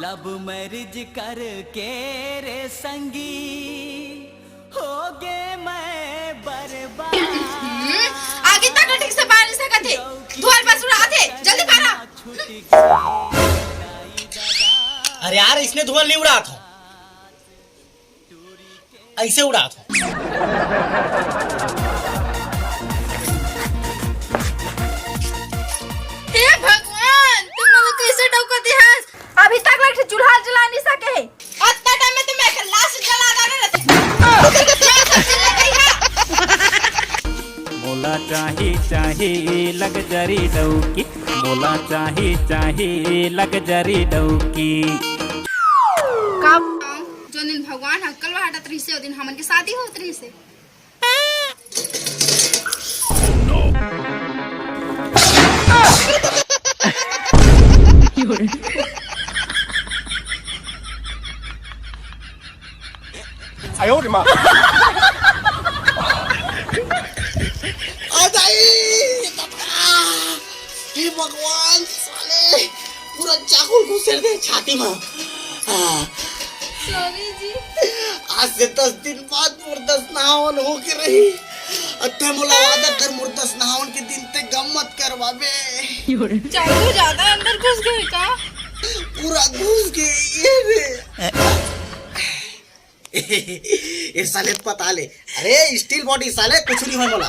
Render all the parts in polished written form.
लब मैरिज करके रे संगी होगे मैं बर्बाद। आगे तक ठीक से बाहर नहीं सकते, धुआं बस उड़ा दे, जल्दी बाहर। अरे यार इसने धुआं नहीं उड़ा था, ऐसे उड़ा था। हे भगवान, तुम लोग कैसे डौकते हैं? अभी तक लग चूल्हा जला नहीं सके। इतना टाइम में तो मैं लाश जला डाले रहते। मोला चाही लग्जरी डौकी, मोला चाही लग्जरी डौकी। कब जो दिन भगवान हक्कल हटत रही से, वो दिन हमन के शादी होत रही से। आयो रे माँ। हे भगवान, साले पूरा चाकू घुसेड़ दे छाती में। सॉरी जी। आज से 10 दिन बाद मुर्दस नहावन हो के रही। अत्ते मोला वादा कर मुर्दस नहावन के दिन ते गम मत कर बाबे। चाकू ज्यादा अंदर घुस गए का? पूरा घुस गए ये रे। ये साले पता ले, अरे स्टील बॉडी साले कुछ नहीं हो मोला।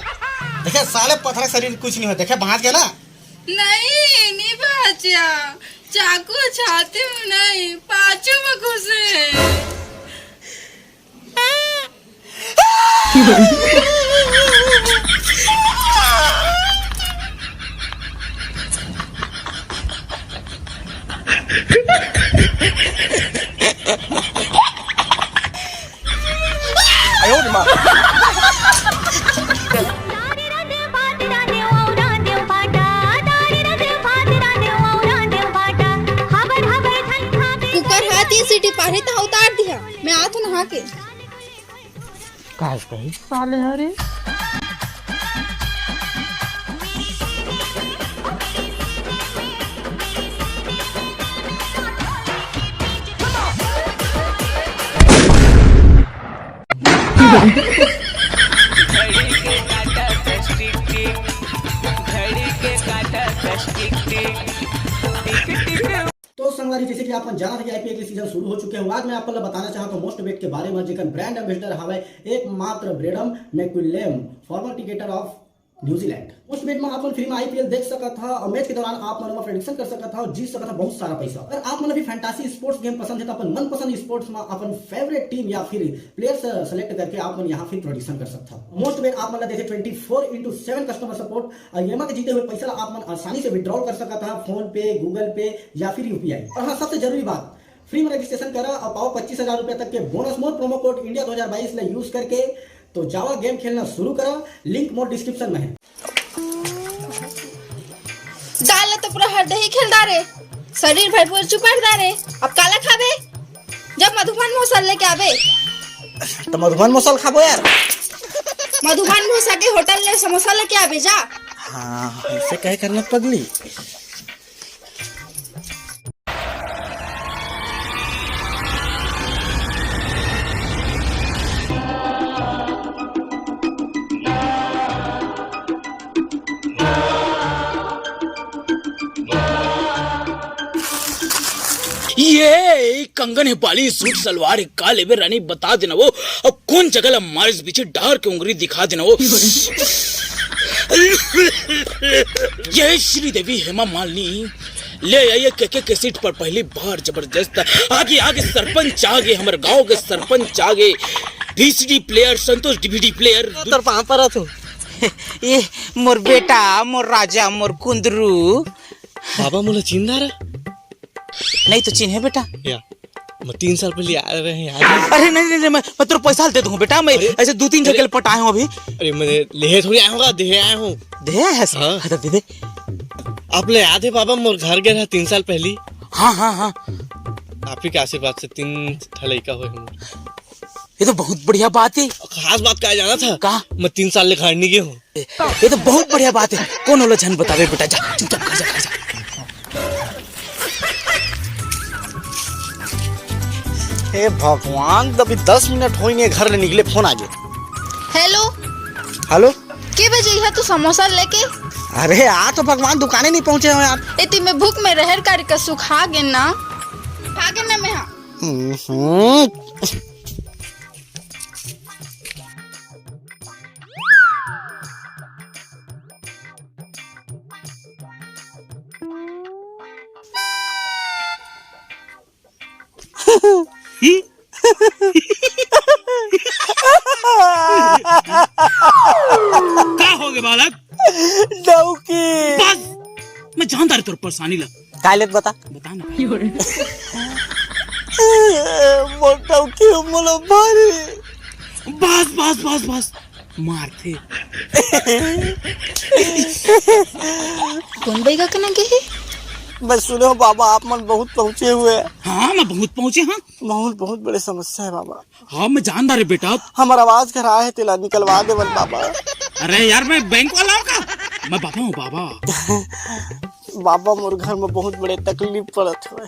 देखे साले पत्थर शरीर कुछ नहीं हो, देखे भाग गया ना। नहीं बचा, चाकू छाती में नहीं, पाचू में घुसे। आयो रे माँ। कुकर हाथ 3 सीटी पानी तो उतार दिया, मैं आत नहा के। काश कही साले हरे। तो संगवारी जैसे कि आप जाना था कि आईपीएल के सीजन शुरू हो चुके हैं। आज मैं आपको बताना चाहता हूं मोस्ट बेट के बारे में, जेकर ब्रांड एम्बेसडर हवे एकमात्र Brendon McCullum, former cricketer of New Zealand. Mostbet में आप फ्री में आईपीएल देख सका था और मैच के दौरान आप मन में प्रेडिक्शन कर सका था और जीत सका था बहुत सारा पैसा। अगर आप मन भी फैंटासी स्पोर्ट्स गेम पसंद है तो अपन मनपसंद स्पोर्ट्स में अपन फेवरेट टीम या फिर प्लेयर्स सेलेक्ट करके आप मन यहाँ फिर प्रेडिक्शन कर सकता हो। मोस्ट बेट आप मन देखे 24/7 कस्टमर सपोर्ट और येमा के जीते हुए पैसा आप मन आसानी से विड्रॉल कर सका था, फोन पे, गूगल पे या फिर यूपीआई। और हाँ, सबसे जरूरी बात, फ्री में रजिस्ट्रेशन करा और पाओ 25,000 रुपए तक के bonus mode promo code India 2022 ले यूज करके। तो जावा गेम खेलना शुरू करा, लिंक मोड डिस्क्रिप्शन में है। दाल तो पूरा हर दही खेलदा रे, शरीर भरपूर चुपड़दा रे। अब काला खाबे जब मधुबन मौसल लेके आवे। तो मधुबन मौसल खाबो यार। मधुबन भूसा के होटल ले समोसा लेके आवे जा। हाँ, ऐसे कहे करना पगली। ये कंगन है पाली सूट सलवार है काले में रानी बता देना वो, अब कौन जगह हमारे पीछे डार के उंगली दिखा देना वो। ये श्रीदेवी हेमा मालिनी ले आइए के सीट पर पहली बार जबरदस्त। आगे आगे सरपंच आगे, हमारे गांव के सरपंच आगे, VCD प्लेयर संतोष DVD प्लेयर तो वहां पर तू ये मोर बेटा, मोर राजा, मोर कुंदरू। बाबा मुझे चिंता रहा नहीं तो चिन्हे बेटा या मैं 3 साल पहले आ रहे हैं यार। अरे नहीं मैं तेरे पैसा दे दूंगा बेटा। मैं ऐसे 2-3 जगह पटाए हूँ अभी। अरे मैं ले थोड़ी आया होगा, दे आया हूँ। दे है हाँ। दे दे। आप ले आए थे बाबा, मोर घर गया था 3 साल पहले। हाँ आप ही के आशीर्वाद से 3 ठा लड़का हुए हम। ये तो बहुत बढ़िया बात है। खास बात क्या जाना था का मैं 3 साल ले घर नहीं गया हूँ। ये तो बहुत बढ़िया बात है। कौन होला झन बतावे बेटा, जा चुपचाप खा जा। हे भगवान, अभी 10 मिनट हो नहीं घर ले निकले, फोन आ गया। हेलो, हेलो, के बजे है तू समोसा लेके? अरे आ तो भगवान दुकाने नहीं पहुंचे हो यार। इतनी में भूख में रहर कर के सुखा गे ना, भागे ना मैं। हाँ क्या हो गया बालक? डौकी। बस मैं जानता रही, तोर परेशानी लग। कायलेत बता ना डौकी मोला मारे। बस बस बस बस मारते। कौन बैगा के गए? बस सुने हो बाबा, आप मन बहुत पहुंचे हुए। हाँ मैं बहुत पहुंचे। हाँ बहुत बड़े समस्या है बाबा। हाँ मैं जानदार है बेटा। हमारा आवाज कर रहा है, तेला निकलवा दे बल बाबा। अरे यार मैं बैंक वाला हूँ का? मैं बाबा हूँ बाबा। बाबा मोर घर में बहुत बड़े तकलीफ पड़त हुए।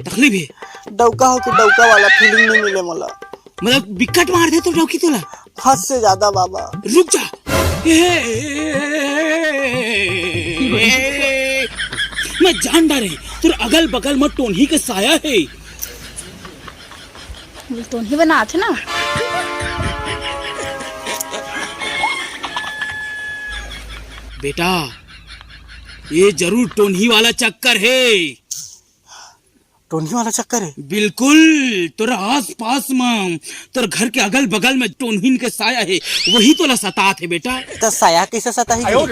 तकलीफ है? डौका हो के डौका वाला फीलिंग नहीं मिले मला। मतलब विकट मार दे तो डौकी तोला? हद से ज्यादा बाबा। रुक जा। मैं जानदार है, तुर अगल बगल में टोन्ही के साया है। टोन्ही बना थे ना। बेटा ये जरूर टोन्ही वाला चक्कर है। टोन्ही वाला चक्कर है? बिल्कुल, तोरा आस पास में, तोर घर के अगल बगल में टोन्हीन के साया है, वही तोला सतात है बेटा। तो साया कैसे सता है? अरे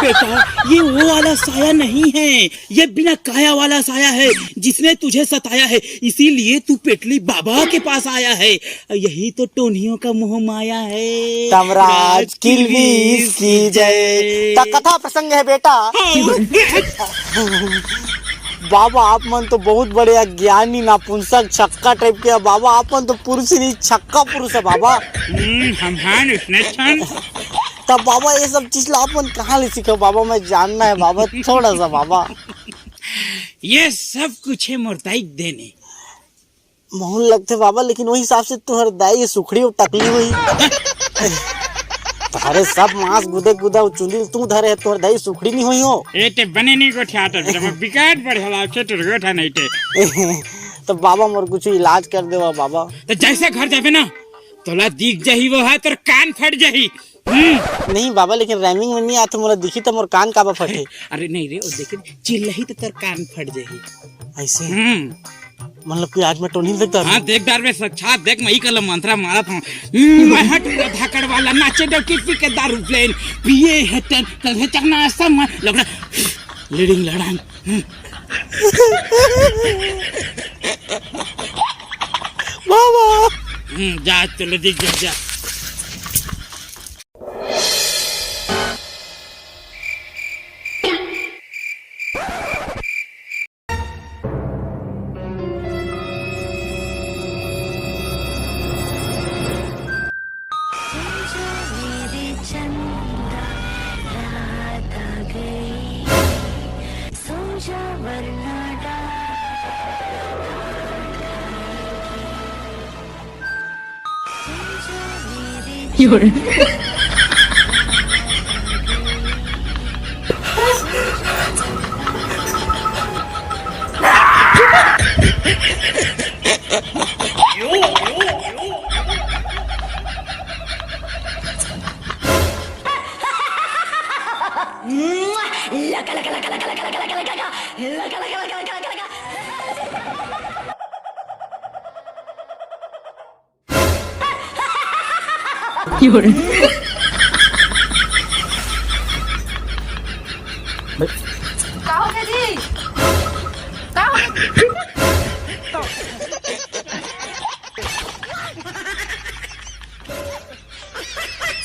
बेटा ये वो वाला साया नहीं है, ये बिना काया वाला साया है जिसने तुझे सताया है, इसीलिए तू पेटली बाबा के पास आया है। यही तो टोन्हियों का मोह माया है। तमराज किलवीस की जय। कथा प्रसंग है बेटा। बाबा आप मन तो बहुत बड़े अज्ञानी नापुंसक छक्का टाइप के बाबा। आप मन तो पुरुष नहीं, छक्का पुरुष है बाबा। हम हैं तब बाबा ये सब चीज आप मन कहाँ ले सीखे बाबा? मैं जानना है बाबा थोड़ा सा बाबा। ये सब कुछ है मुर्दाई देने मोहन लगते बाबा, लेकिन वही हिसाब से तुम्हारे दाई सुखड़ी और टकली हुई। तारे सब मांस गुदे गुदा चुंदी तू धरे, तोहर दाई सुखड़ी नहीं हुई हो। ए ते बने नहीं को थिएटर जब बिकाट बढ़ला छे तो गोठा नहीं ते। तो बाबा मोर कुछ इलाज कर देवा बाबा। तो जैसे घर जाबे ना तोला दिख जाही वो है, तोर कान फट जाही। नहीं बाबा, लेकिन रैमिंग में नहीं आते, मोला दिखी तो मोर कान काबा फटे। अरे नहीं रे, ओ देख चिल्लही तो तेरे कान फट जाही। ऐसे मतलब कि आज मैं टोनी लगता। हाँ देख दार में साक्षात देख, मैं ही कल मंत्रा मारा था। मैं हट धाकड़ वाला नाचे दो किसी के दारू प्लेन पिए है तेन कल है चकना सब लगड़ा लीडिंग लड़ांग। बाबा जा चलो दिख जा।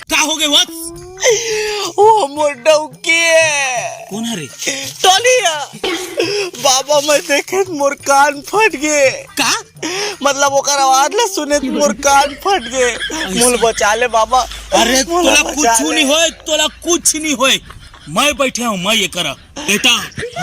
क्या हो गए वत्स? ओ मोडौकी कौन है रे? टोलिया बाबा, मैं देखे मोर कान फट गए। का मतलब ओकर आवाज ला सुने मोर कान फट गए। मुल बचा ले बाबा। अरे तोला कुछ नहीं होए, तोला कुछ नहीं होए। मैं बैठे हूँ मैं ये करा बेटा,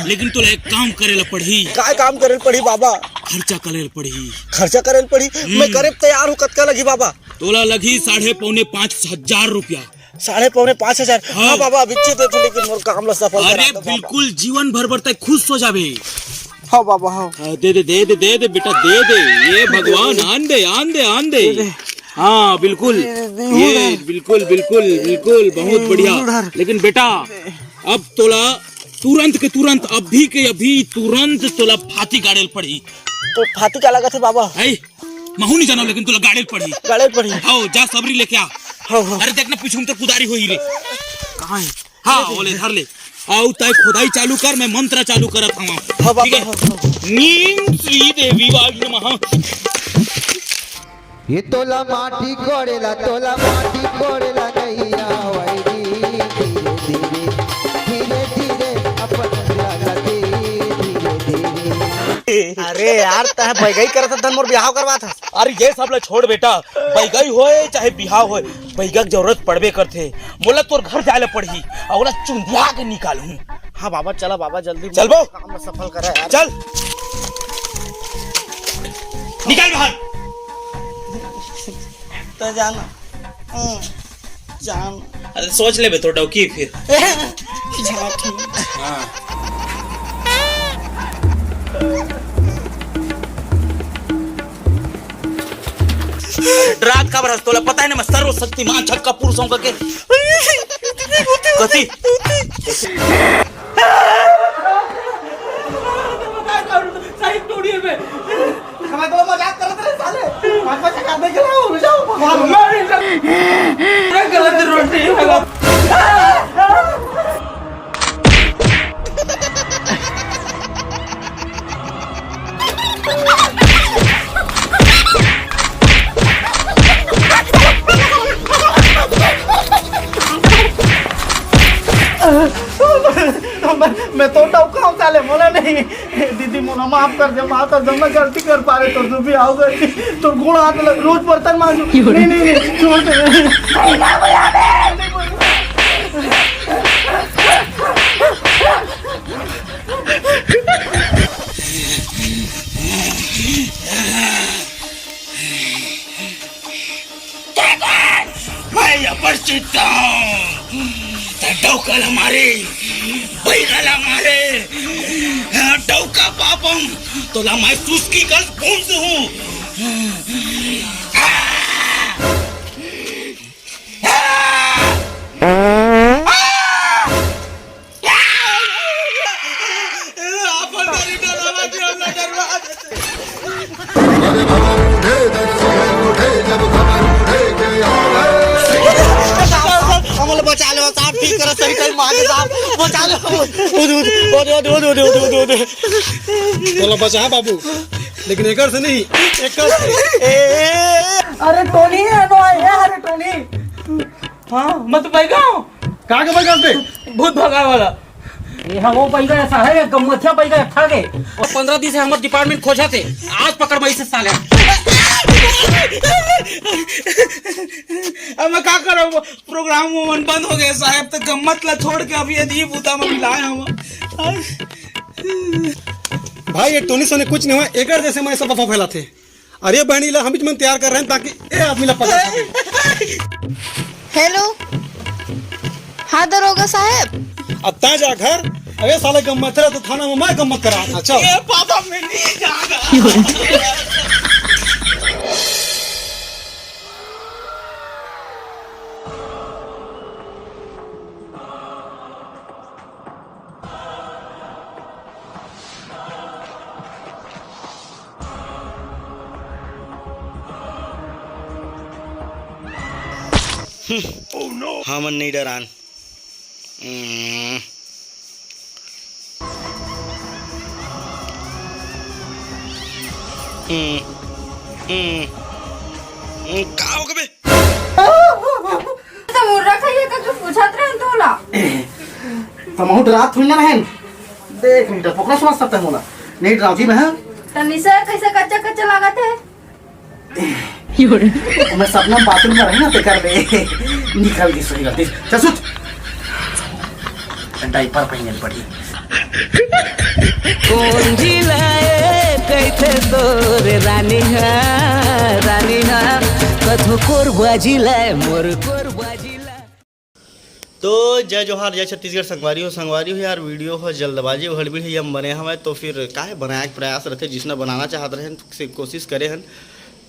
लेकिन तुला एक काम करेला पड़ी। काय काम करे पड़ी बाबा? खर्चा करेला पड़ी। खर्चा करे पड़ी? मैं करे तैयार हूँ। कतका लगी बाबा? तोला लगी 5,500 रुपया। 5,500? हाँ बाबा अभी देख, लेकिन मोर काम ला सफल अरे बिल्कुल जीवन भर तक खुश हो जावे। हाँ बाबा हाँ। दे दे दे दे दे दे बेटा दे दे, ये भगवान आन दे आन दे आन दे। हाँ बिल्कुल, ये बिल्कुल बिल्कुल बिल्कुल बहुत बढ़िया। लेकिन बेटा अब तोला तुरंत के तुरंत, अभी के अभी तुरंत तोला फाती गाड़ेल पड़ी। तो फाती क्या लगा थे बाबा? महू नहीं जाना, लेकिन तोला गाड़ेल पड़ी। गाड़ेल पड़ी? हाँ जा सबरी लेके आ। अरे देखना पीछे हम तो कुदारी हुई रे। कहाँ है? हाँ बोले धर ले। आओ तय खुदाई चालू कर, मैं मंत्र चालू करत हूँ। हाँ ठीक है। नीम श्री देवी वाग नमः। ये तोला माटी कोड़ेला नैया वैरी, धीरे धीरे अपन जाला दे, धीरे। अरे यार तह बैगई करत धन मोर बिहाव करवा था। अरे ये सब ला छोड़ बेटा, बैगई होए चाहे बिहाव होए, बैगा के जरूरत पड़बे करथे। मोला तोर घर जाए पड़ी और चुंदिया के निकालूं। हाँ बाबा चला बाबा जल्दी चल बो, काम सफल करे यार। चल निकाल बाहर। तो जाना जान। अरे सोच ले बे तो डौकी फिर। हाँ रात का बरस तोला पता है ना, मैं सर्वशक्तिमान छक्का पुरुषों का के कथी साइड तोड़िए बे। हमें तो मजाक करत रहे साले। माथा चका दे के लाओ जाओ भगवान। गलत रोटी मैं तो डौका हूँ साले, मोला नहीं। दीदी मोना माफ कर दे, माफ कर दे, मैं गलती कर पा रहे तो तू भी आओ गलती। तो गुण हाथ रोज बर्तन मांजू। नहीं नहीं नहीं छोड़ दे। मैं अपरिचित हूँ। डौकल हमारे बैगल हमारे डौका पापम तो ला मैं सुस्की कल भूंस हूँ। बचा लो साहब, ठीक करो सही टाइम मांगे साहब, बचा लो। तोला बचा बाबू, लेकिन एकर से नहीं, एकर से। अरे टोनी है नो है। अरे टोनी हाँ मैं तो बैगा हूँ। कहाँ के बैगा पे? भूत भगा वाला। ये हम वो पैगा ऐसा है गम्मथिया पैगा ठग गए और 15 दिन से हमारे डिपार्टमेंट खोजा थे, आज पकड़ मैं इसे साले। अब मैं क्या करूँ, प्रोग्राम बंद हो गया साहब, तो गम्मत ला छोड़ के अभी यदि बूता में मिलाए हम। भाई ये टोनी सोने कुछ नहीं हुआ, एकर जैसे मैं सब अफवाह फैलाते। अरे बहनी ला हम में तैयार कर रहे हैं ताकि ए आदमी ला पता चले। हेलो हाँ दरोगा साहब। अब ता जा घर। अरे साले गम्मत रहा तो थाना में मैं गम्मत करा। अच्छा ये पापा में नहीं जागा। हाँ मन नहीं डरान। का हो गए तो मुर्रा खाइए का कुछ पूछत रहे तोला। तो बहुत रात हुई ना बहन, देख नहीं डर पकड़ा समझ सकता है मोला। नहीं डराव जी बहन। तनी से कैसे कच्चा कच्चा लागत है। मैं सपना बाथरूम में रही ना ते कर दे निकल गई सही गलती। चल सुत डायपर पहनल पड़ी। कौन जिलाए कैथे तोर रानी हा कथो कोरबा जिलाए मोर कोरबा जिला। तो जय जोहार, जय छत्तीसगढ़। संगवारी हो यार, वीडियो हो जल्दबाजी और हड़बड़ी है हम बने हमें, तो फिर काहे बनाए के प्रयास रहते जिसने बनाना चाहते रहे से कोशिश करे हन।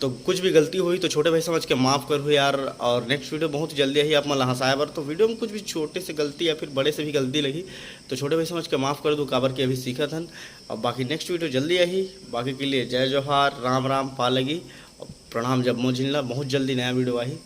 तो कुछ भी गलती हुई तो छोटे भाई समझ के माफ़ करो यार। और नेक्स्ट वीडियो बहुत जल्दी ही आप मतलब हंसाए बर, तो वीडियो में कुछ भी छोटे से गलती या फिर बड़े से भी गलती लगी तो छोटे भाई समझ के माफ़ कर दो, काबर के अभी सीखत हन। और बाकी नेक्स्ट वीडियो जल्दी आई, बाकी के लिए जय जोहार, राम राम, पा लगी और प्रणाम। जब मोजिला बहुत जल्दी नया वीडियो आई।